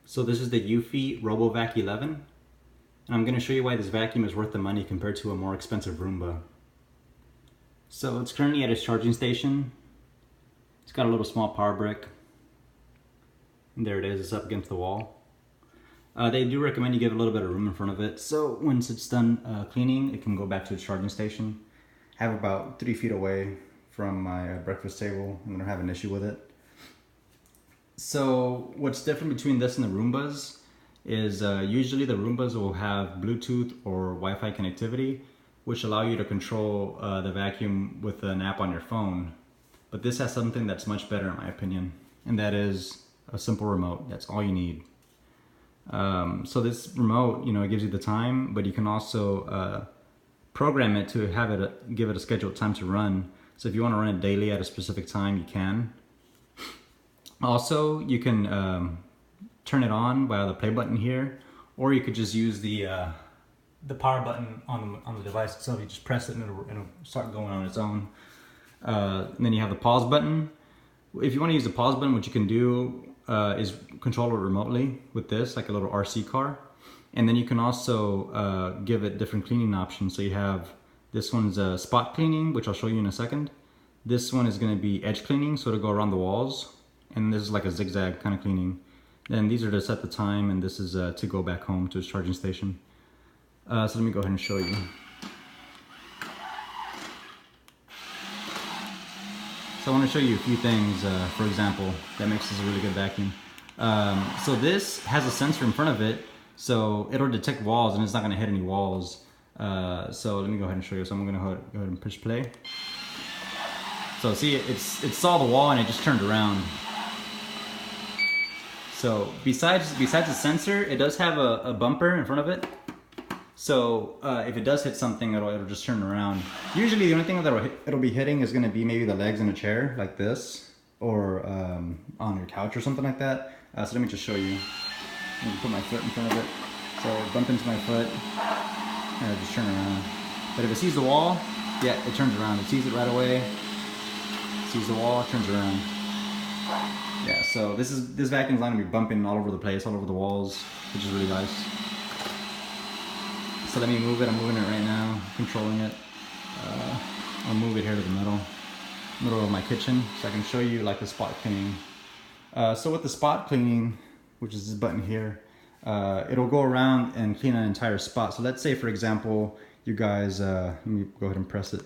So this is the Eufy Robovac 11, and I'm going to show you why this vacuum is worth the money compared to a more expensive Roomba. So it's currently at its charging station. It's got a little small power brick. And there it is, it's up against the wall. They do recommend you give a little bit of room in front of it, so once it's done cleaning, it can go back to its charging station. I have about 3 feet away from my breakfast table, and I don't have an issue with it. So what's different between this and the Roombas is usually the Roombas will have Bluetooth or Wi-Fi connectivity, which allow you to control the vacuum with an app on your phone. But this has something that's much better in my opinion, and that is a simple remote. That's all you need. So this remote, it gives you the time, but you can also program it to have it give it a scheduled time to run. So if you want to run it daily at a specific time, you can. Also, you can turn it on via the play button here, or you could just use the power button on the device itself. You just press it and it'll start going on its own. And then you have the pause button. If you want to use the pause button, what you can do is control it remotely with this, like a little RC car. And then you can also give it different cleaning options. So you have, this one's spot cleaning, which I'll show you in a second. This one is going to be edge cleaning, so it'll go around the walls. And this is like a zigzag kind of cleaning. Then these are to set the time, and this is to go back home to its charging station. So let me go ahead and show you. So I want to show you a few things, for example, that makes this a really good vacuum. So this has a sensor in front of it, so it'll detect walls and it's not going to hit any walls. So let me go ahead and show you. So I'm going to go ahead and push play. So see, it saw the wall and it just turned around. So besides the sensor, it does have a bumper in front of it. So if it does hit something, it'll just turn around. Usually the only thing that it'll be hitting is going to be maybe the legs in a chair like this, or on your couch or something like that. So let me just show you. Let me put my foot in front of it. So it bump into my foot and it'll just turn around. But if it sees the wall, yeah, it turns around. It sees it right away. Sees the wall, it turns around. Yeah, so this vacuum's not gonna be bumping all over the place, all over the walls, which is really nice. So let me move it. I'm moving it right now, controlling it. I'll move it here to the middle of my kitchen, so I can show you like the spot cleaning. So with the spot cleaning, which is this button here, it'll go around and clean an entire spot. So let's say, for example, you guys, let me go ahead and press it.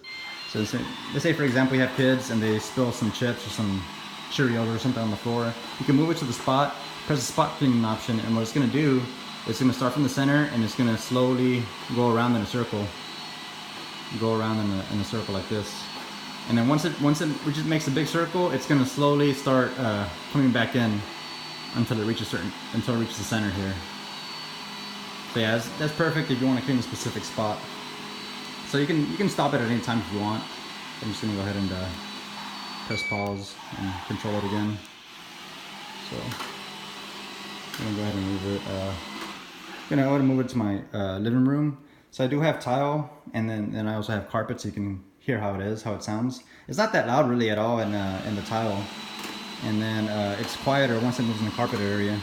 So let's say, for example, you have kids and they spill some chips or some Cheerios or something on the floor. You can move it to the spot, press the spot cleaning option, and what it's going to do, it's going to start from the center and it's going to slowly go around in a circle. Go around in a circle like this. And then once it just makes a big circle, it's going to slowly start coming back in until it reaches the center here. So yeah, that's perfect if you want to clean a specific spot. So you can stop it at any time if you want. I'm just going to go ahead and press pause and control it again. So I'm going to go ahead and move it. I'm going to go ahead and move it to my living room. So I do have tile, and then I also have carpet, so you can hear how it sounds. It's not that loud really at all in the tile. And then it's quieter once it moves in the carpet area.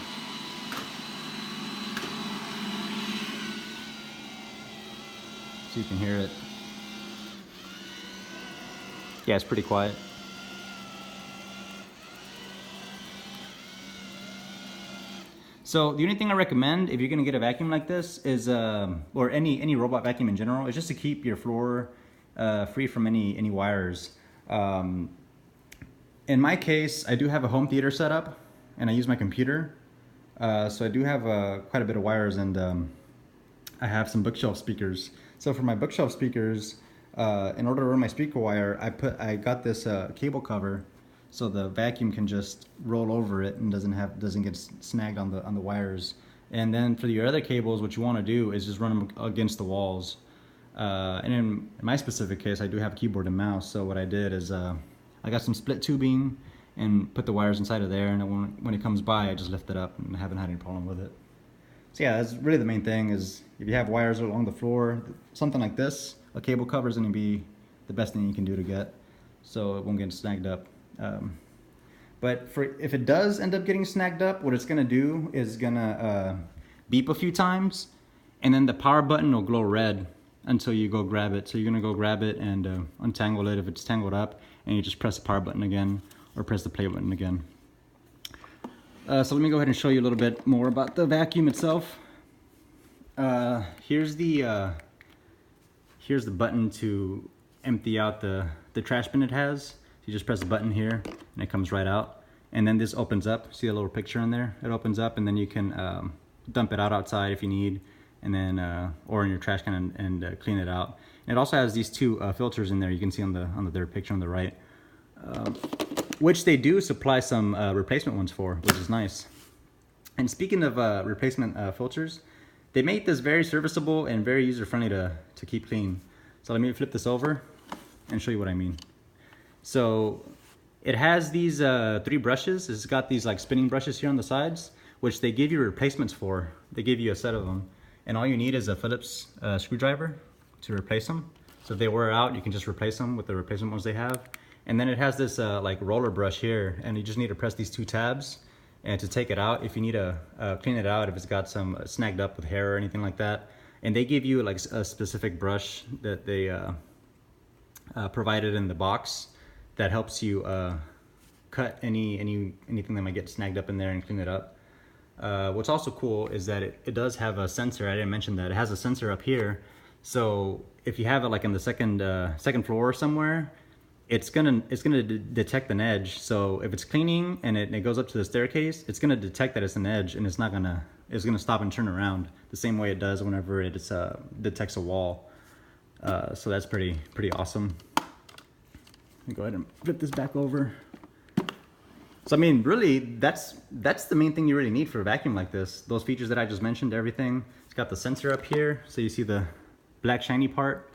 So you can hear it. Yeah, it's pretty quiet. So the only thing I recommend if you're gonna get a vacuum like this is, or any robot vacuum in general, is just to keep your floor free from any wires. In my case, I do have a home theater set up, and I use my computer. So I do have quite a bit of wires, and I have some bookshelf speakers. So for my bookshelf speakers, in order to run my speaker wire, I got this cable cover, so the vacuum can just roll over it and doesn't get snagged on the wires. And then for your other cables, what you want to do is just run them against the walls. And in my specific case, I do have a keyboard and mouse. So what I did is I got some split tubing and put the wires inside of there, and when it comes by, I just lift it up, and I haven't had any problem with it. So yeah, that's really the main thing, is if you have wires along the floor, something like this, a cable cover is going to be the best thing you can do to get, so it won't get snagged up. But But if it does end up getting snagged up, what it's gonna do is gonna beep a few times, and then the power button will glow red until you go grab it. So you're gonna go grab it and untangle it if it's tangled up, and you just press the power button again or press the play button again. So let me go ahead and show you a little bit more about the vacuum itself. Here's the button to empty out the trash bin it has. You just press the button here and it comes right out. And then this opens up. See a little picture in there? It opens up and then you can dump it out outside if you need, and then or in your trash can and clean it out. And it also has these two filters in there. You can see on the third picture on the right, which they do supply some replacement ones for, which is nice. And speaking of replacement filters, they make this very serviceable and very user-friendly to keep clean. So let me flip this over and show you what I mean. So it has these 3 brushes. It's got these like spinning brushes here on the sides, which they give you replacements for. They give you a set of them. And all you need is a Phillips screwdriver to replace them. So if they wear out, you can just replace them with the replacement ones they have. And then it has this like roller brush here, and you just need to press these 2 tabs and to take it out. If you need to clean it out, if it's got some snagged up with hair or anything like that. And they give you like a specific brush that they provided in the box that helps you cut anything that might get snagged up in there and clean it up. What's also cool is that it does have a sensor. I didn't mention that. It has a sensor up here. So if you have it like in the second floor somewhere, it's gonna detect an edge. So if it's cleaning and it goes up to the staircase, it's gonna detect that it's an edge, and it's gonna stop and turn around the same way it does whenever it detects a wall. So that's pretty awesome. Let me go ahead and flip this back over. So I mean, really, that's the main thing you really need for a vacuum like this. Those features that I just mentioned, everything. It's got the sensor up here, so you see the black shiny part.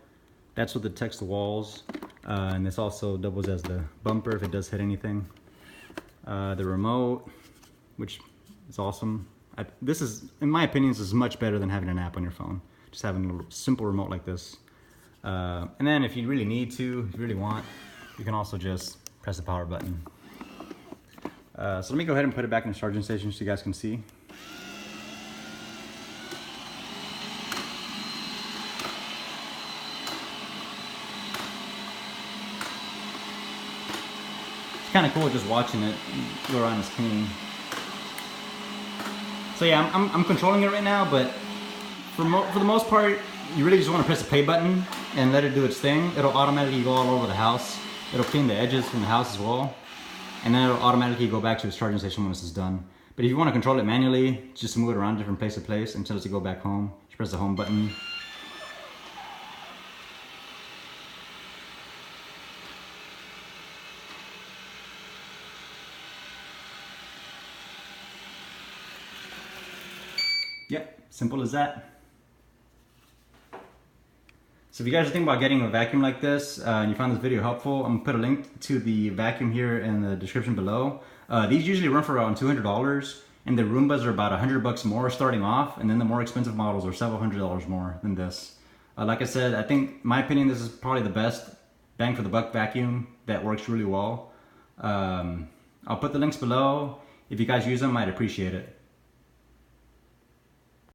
That's what detects the walls. And this also doubles as the bumper if it does hit anything. The remote, which is awesome. This is, in my opinion, this is much better than having an app on your phone. Just having a little simple remote like this. And then if you really need to, if you really want, you can also just press the power button. So let me go ahead and put it back in the charging station so you guys can see. It's kind of cool just watching it go around this cleaning. So yeah, I'm controlling it right now, but for the most part, you really just want to press the play button and let it do its thing. It'll automatically go all over the house. It'll clean the edges from the house as well. And then it'll automatically go back to its charging station when this is done. But if you want to control it manually, just move it around different place to place until it's to go back home. Just press the home button. Yep, simple as that. So if you guys are thinking about getting a vacuum like this and you found this video helpful, I'm gonna put a link to the vacuum here in the description below. These usually run for around $200, and the Roombas are about $100 more starting off, and then the more expensive models are several $100s more than this. Like I said, I think, in my opinion, this is probably the best bang for the buck vacuum that works really well. I'll put the links below. If you guys use them, I'd appreciate it.